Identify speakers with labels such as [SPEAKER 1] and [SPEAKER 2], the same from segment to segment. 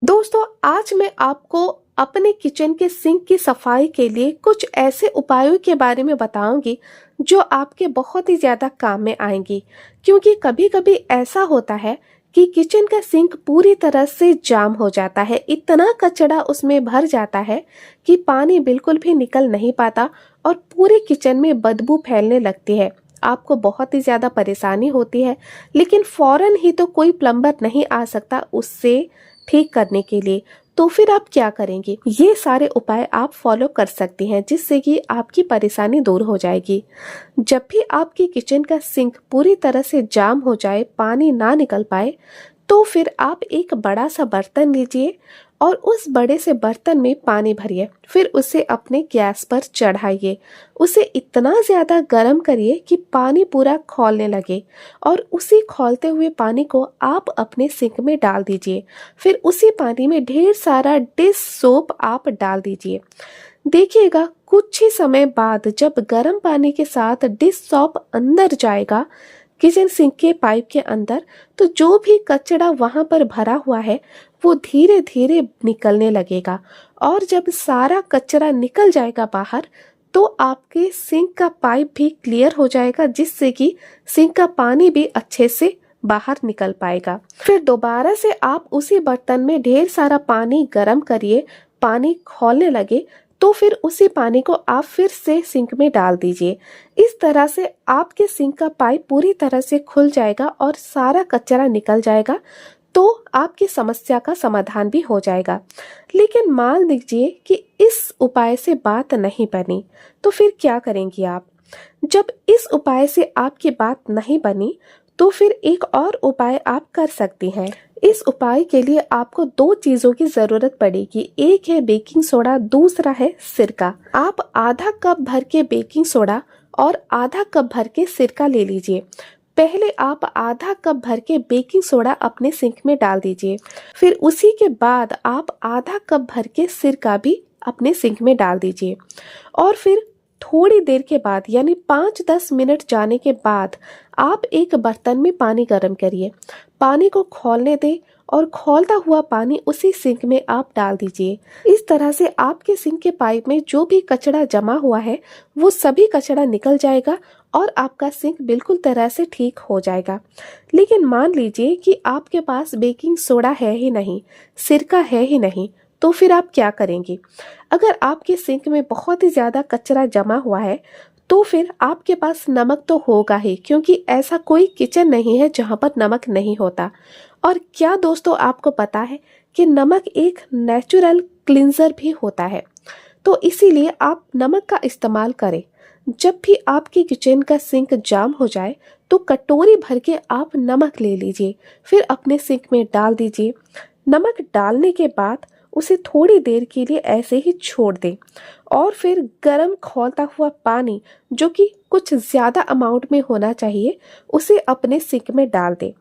[SPEAKER 1] दोस्तों, आज मैं आपको अपने किचन के सिंक की सफाई के लिए कुछ ऐसे उपायों के बारे में बताऊंगी जो आपके बहुत ही ज़्यादा काम में आएंगी। क्योंकि कभी-कभी ऐसा होता है कि किचन का सिंक पूरी तरह से जाम हो जाता है, इतना कचरा उसमें भर जाता है कि पानी बिल्कुल भी निकल नहीं पाता और पूरे किचन में बदबू फैलने लगती है। आपको बहुत ही ज़्यादा परेशानी होती है, लेकिन फौरन ही तो कोई प्लम्बर नहीं आ सकता उससे ठीक करने के लिए। तो फिर आप क्या करेंगे? ये सारे उपाय आप फॉलो कर सकती हैं जिससे कि आपकी परेशानी दूर हो जाएगी। जब भी आपकी किचन का सिंक पूरी तरह से जाम हो जाए, पानी ना निकल पाए, तो फिर आप एक बड़ा सा बर्तन लीजिए और उस बड़े से बर्तन में पानी भरिए। फिर उसे अपने गैस पर चढ़ाइए। उसे इतना ज़्यादा गर्म करिए कि पानी पूरा खौलने लगे और उसी खौलते हुए पानी को आप अपने सिंक में डाल दीजिए। फिर उसी पानी में ढेर सारा डिश सोप आप डाल दीजिए। देखिएगा, कुछ ही समय बाद जब गर्म पानी के साथ डिश सोप अंदर जाएगा किचन सिंक के पाइप के अंदर, तो जो भी कचरा वहां पर भरा हुआ है वो धीरे धीरे निकलने लगेगा। और जब सारा कचरा निकल जाएगा बाहर, तो आपके सिंक का पाइप भी क्लियर हो जाएगा जिससे कि सिंक का पानी भी अच्छे से बाहर निकल पाएगा। फिर दोबारा से आप उसी बर्तन में ढेर सारा पानी गर्म करिए। पानी खौलने लगे तो फिर उसी पानी को आप फिर से सिंक में डाल दीजिए। इस तरह से आपके सिंक का पाइप पूरी तरह से खुल जाएगा और सारा कचरा निकल जाएगा, तो आपकी समस्या का समाधान भी हो जाएगा। लेकिन मान लीजिए कि इस उपाय से बात नहीं बनी, तो फिर क्या करेंगी आप? जब इस उपाय से आपकी बात नहीं बनी, तो फिर एक और उपाय आप कर सकती हैं। इस उपाय के लिए आपको दो चीजों की जरूरत पड़ेगी। एक है बेकिंग सोडा, दूसरा है सिरका। आप आधा कप भर के बेकिंग सोडा और आधा कप भर के सिरका ले लीजिए। पहले आप आधा कप भर के बेकिंग सोडा अपने सिंक में डाल दीजिए। फिर उसी के बाद आप आधा कप भर के सिरका भी अपने सिंक में डाल दीजिए। और फिर थोड़ी देर के बाद यानी 5-10 मिनट जाने के बाद आप एक बर्तन में पानी गर्म करिए। पानी को खौलने दें और खौलता हुआ पानी उसी सिंक में आप डाल दीजिए। इस तरह से आपके सिंक के पाइप में जो भी कचरा जमा हुआ है वो सभी कचरा निकल जाएगा और आपका सिंक बिल्कुल तरह से ठीक हो जाएगा। लेकिन मान लीजिए कि आपके पास बेकिंग सोडा है ही नहीं, सिरका है ही नहीं, तो फिर आप क्या करेंगे? अगर आपके सिंक में बहुत ही ज़्यादा कचरा जमा हुआ है, तो फिर आपके पास नमक तो होगा ही, क्योंकि ऐसा कोई किचन नहीं है जहाँ पर नमक नहीं होता। और क्या दोस्तों आपको पता है कि नमक एक नेचुरल क्लींजर भी होता है? तो इसीलिए आप नमक का इस्तेमाल करें। जब भी आपकी किचन का सिंक जाम हो जाए, तो कटोरी भर के आप नमक ले लीजिए। फिर अपने सिंक में डाल दीजिए। नमक डालने के बाद उसे थोड़ी देर के लिए ऐसे ही छोड़ दें और फिर गर्म खौलता हुआ पानी, जो कि कुछ ज़्यादा अमाउंट में होना चाहिए, उसे अपने सिंक में डाल दें,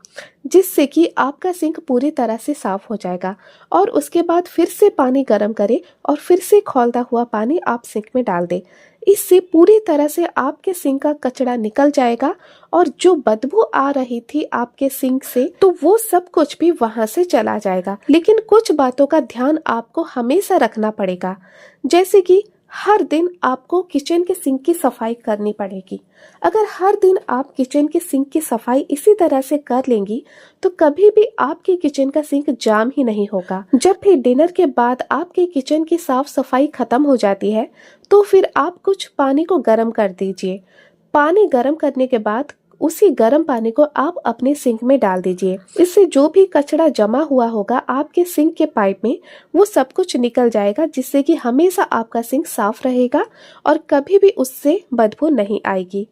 [SPEAKER 1] जिससे कि आपका सिंक पूरी तरह से साफ हो जाएगा। और उसके बाद फिर से पानी गर्म करें और फिर से खौलता हुआ पानी आप सिंक में डाल दें। इससे पूरी तरह से आपके सिंक का कचरा निकल जाएगा और जो बदबू आ रही थी आपके सिंक से, तो वो सब कुछ भी वहां से चला जाएगा। लेकिन कुछ बातों का ध्यान आपको हमेशा रखना पड़ेगा, जैसे कि हर दिन आपको किचन के सिंक की सफाई करनी पड़ेगी। अगर हर दिन आप किचन के सिंक की सफाई इसी तरह से कर लेंगी, तो कभी भी आपके किचन का सिंक जाम ही नहीं होगा। जब भी डिनर के बाद आपके किचन की साफ सफाई खत्म हो जाती है, तो फिर आप कुछ पानी को गर्म कर दीजिए। पानी गर्म करने के बाद उसी गर्म पानी को आप अपने सिंक में डाल दीजिए। इससे जो भी कचरा जमा हुआ होगा आपके सिंक के पाइप में, वो सब कुछ निकल जाएगा, जिससे कि हमेशा आपका सिंक साफ रहेगा और कभी भी उससे बदबू नहीं आएगी।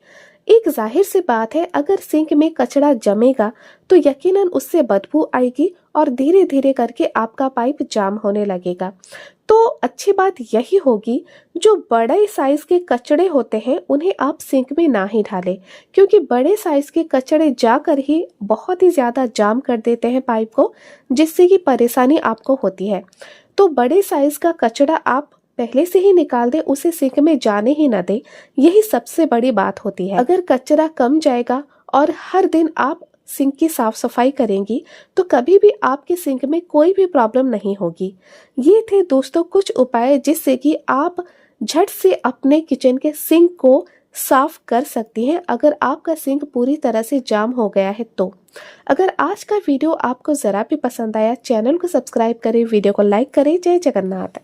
[SPEAKER 1] एक जाहिर सी बात है, अगर सिंक में कचरा जमेगा तो यकीनन उससे बदबू आएगी और धीरे धीरे करके आपका पाइप जाम होने लगेगा। तो अच्छी बात यही होगी, जो बड़े साइज के कचड़े होते हैं उन्हें आप सिंक में ना ही डालें, क्योंकि बड़े साइज के कचड़े जाकर ही बहुत ही ज़्यादा जाम कर देते हैं पाइप को, जिससे कि परेशानी आपको होती है। तो बड़े साइज का कचड़ा आप पहले से ही निकाल दें, उसे सिंक में जाने ही ना दें। यही सबसे बड़ी बात होती है। अगर कचरा कम जाएगा और हर दिन आप सिंक की साफ सफाई करेंगी तो कभी भी आपके सिंक में कोई भी प्रॉब्लम नहीं होगी। ये थे दोस्तों कुछ उपाय जिससे कि आप झट से अपने किचन के सिंक को साफ कर सकती हैं अगर आपका सिंक पूरी तरह से जाम हो गया है तो। अगर आज का वीडियो आपको जरा भी पसंद आया, चैनल को सब्सक्राइब करें, वीडियो को लाइक करें। जय जगन्नाथ।